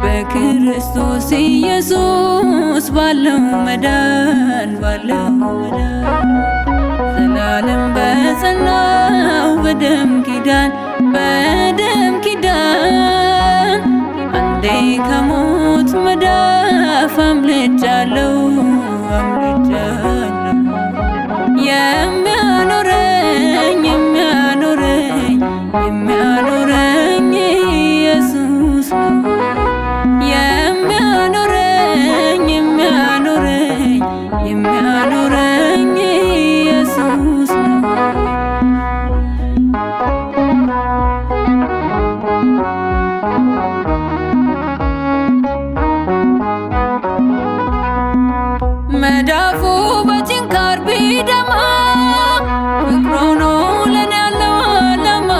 በክርስቶስ ኢየሱስ ባለው መዳን ዘላለም በጸናው በደም ኪዳን አንዴ ከሞት መዳፍ አምልጫለሁ የሚያኖረኝ ኢየሱስ ነው። የሚያኖረኝ ኢየሱስ ነው። መዳፉ በችንካር ቢደማ ፍቅሩ ነው ለኔ ያለው ዓላማ።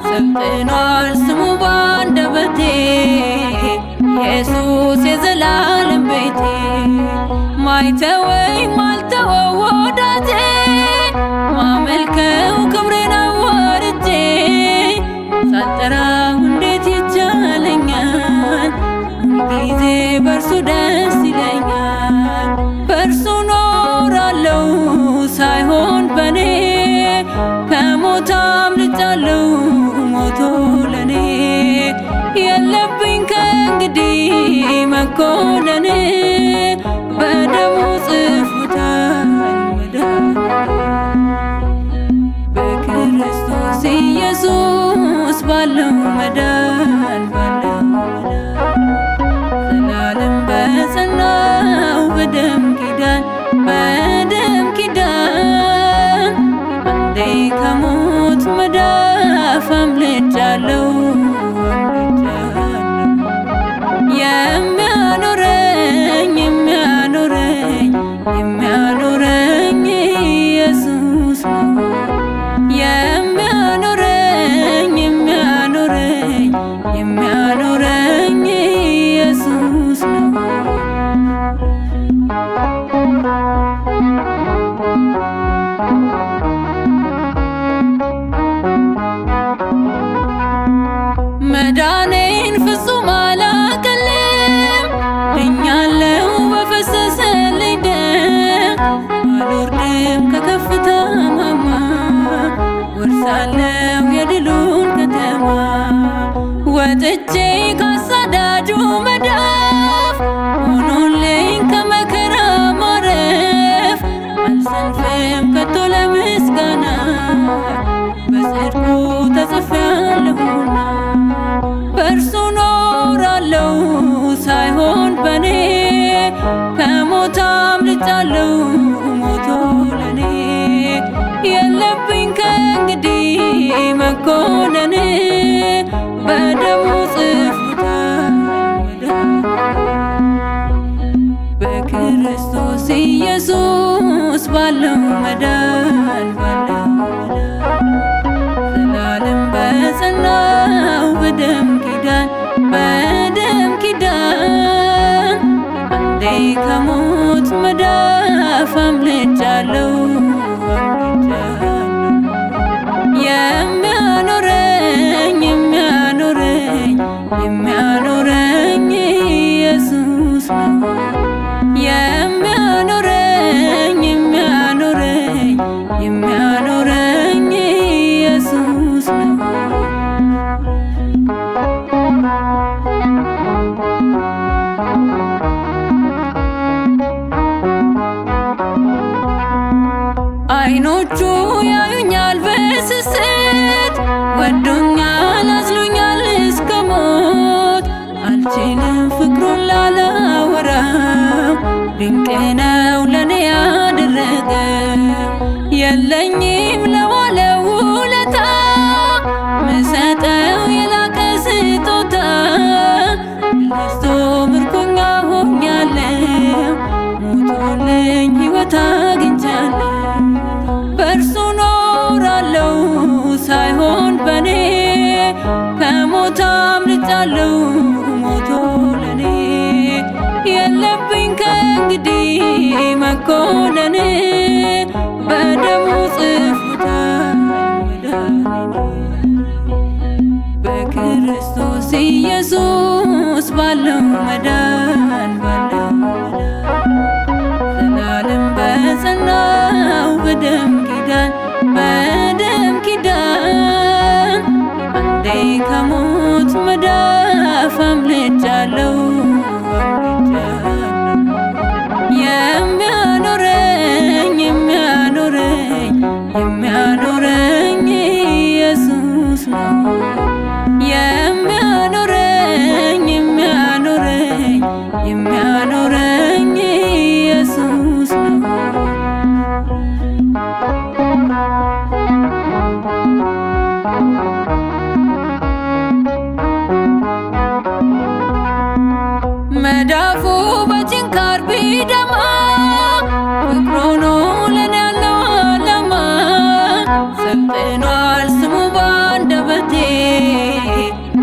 ሰልጥኗል ስሙ ባንደበቴ ኢየሱስ የዘላለም ቤቴ። ማይተወኝ ማልተወው ወዳጄ ማመልከው ክብሬን አዋርጄ ሳልጠራው እንዴት ይቻለኛል? ሁልጊዜ በእርሱ ደስ ይለኛል። በእርሱ ኖራለው ሳይሆን በኔ ከሞት አምልጫለው ሞቶ ለኔ የለብኝ ከእንግዲህ መኮነን በደሙ ጽፎታል መዳን። በክርስቶስ ኢየሱስ ባለው መዳን ዘላለም በጸናው በደም ኪዳን አንዴ ከሞት መዳፍ አምልጫለሁ የሚያኖረኝ ኢየሱስ ነው። የሚያኖረኝ ኢየሱስ ነው። መዳኔን ፍጹም አላቀልም እኛለው በፈሰሰልኝ ደም። አልወርድም ከከፍታ ማማ ወርሳለው የድሉን ከተማ። ወጥቼ ካሳዳጁ መዳፍ ሆኖልኝ ከመከራ ማረፍ። አልሰንፍም ከቶ ለምስጋና በጽድቁ ተጽፌአለሁና። በእርሱ ኖራለው ሳይሆን በኔ ከሞት አምልጫለው ሞቶ ለኔ የለብኝ ከእንግዲህ መኮነን በደሙ ጽፎታል መዳን። በክርስቶስ ኢየሱስ ባለው መዳን ዘላለም በጸናው በደም ኪዳን አንዴ ከሞት መዳፍ አምልጫለሁ የሚያኖረኝ ኢየሱስ ነው። የሚያኖረኝ ኢየሱስ ነው። አይኖቹ ያዩኛል በስስት ወዶኛል አዝሎኛል እስከ ሞት። አልችልም ፍቅሩን ላላወራው ድንቅ ነው ለኔ ያደረገ። የለኝም ለዋለው ውለታ ምሰጠው ሕይወት አግኝቻለሁ። በእርሱ ኖራለሁ ሳይሆን በኔ ከሞት አምልጫለሁ ሞቶ ለኔ የለብኝ ከእንግዲህ መኮነን በደሙ ጽፎታል መድኃኒቴ በክርስቶስ ኢየሱስ ባለው መዳን ዘላለም በጸናው በደም ኪዳን አንዴ ከሞት መዳፍ አምልጫለሁ የሚያኖረኝ ኢየሱስ ነው። የሚያኖረኝ ኢየሱስ ነው። መዳፉ በችንካር ቢደማ ፍቅሩ ነው ለኔ ያለው ዓላማ ሰልጥኗል ስሙ ባንደበቴ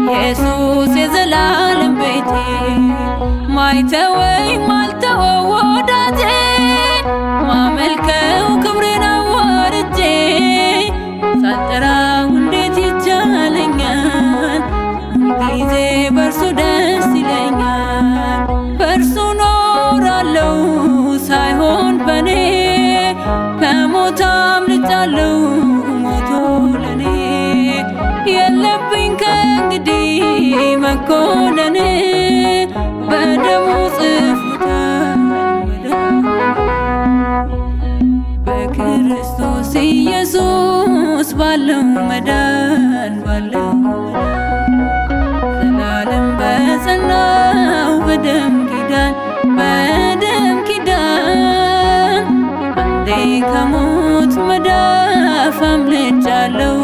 ኢየሱስ የዘላለም ቤቴ ማይተወኝ ማልተወው ወዳጄ ማመልከው ክብሬን አዋርጄ ሳልጠራው እንዴት ይቻለኛል ሁልጊዜ በእርሱ ደስ ይለኛል። በእርሱ ኖራለሁ ሳይሆን በኔ ከሞት አምልጫለሁ ሞቶ ለኔ የለብኝ ከእንግዲህ መኮነን በደሙ ጽፎታል በክርስቶስ ኢየሱስ ባለው መዳን ዘላለም በጸናው በደም ኪዳን አንዴ ከሞት መዳፍ አምልጫለሁ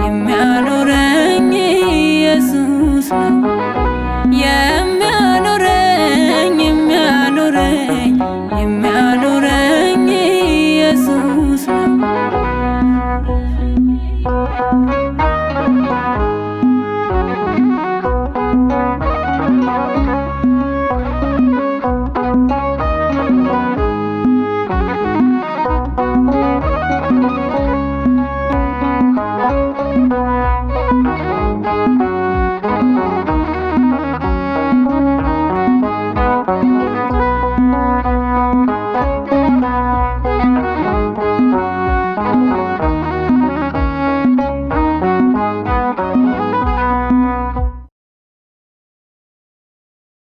የሚያኖረኝ ኢየሱስ ነው።